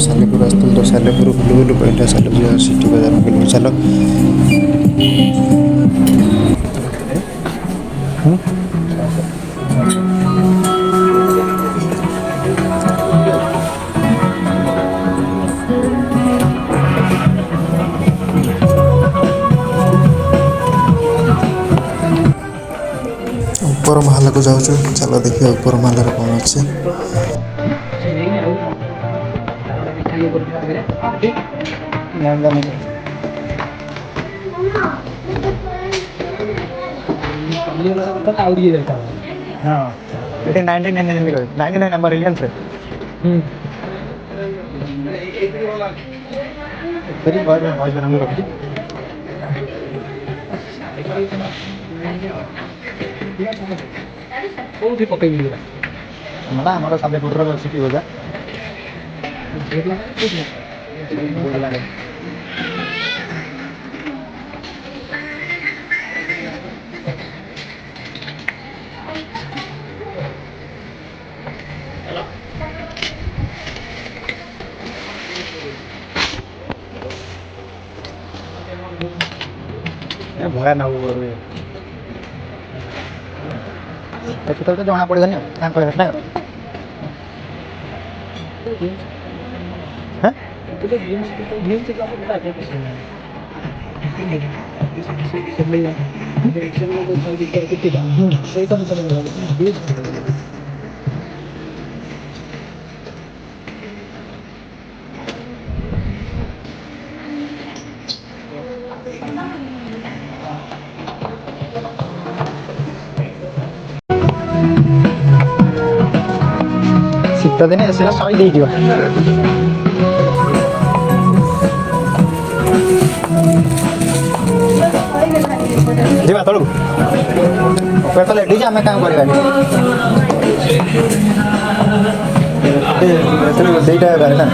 सालेपुर आसतल तो Salepur blue blue point Salepur city बाजार बुलू चलो। ऊपर महल को जाऊँ चलो देखिए ऊपर महल कौन अच्छे हाँ 99 नंबर रिलियंस है सरी बहुत नंबर रखी कौन सी पकई मिली हमारा हमारा सामने गुडरा सिटी होगा भया ना तो जना पड़ेगा ना शीत दिन से शही दे ଯିବା ତଳକୁ ପେଟ୍ରୋଲ ଏଠି ଆମେ କାମ କରିବା ସେଇଟା ହେବାରେ ନା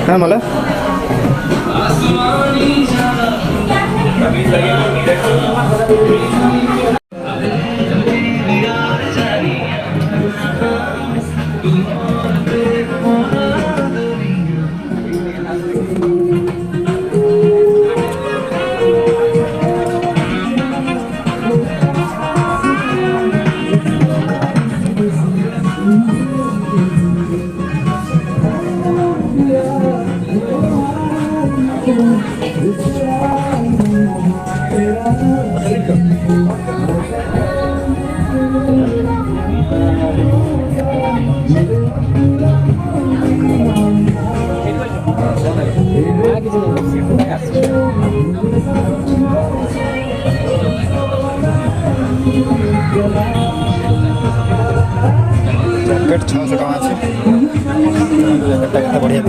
ହଁ ମଲା जैकेट 600 टका अच्छे बढ़िया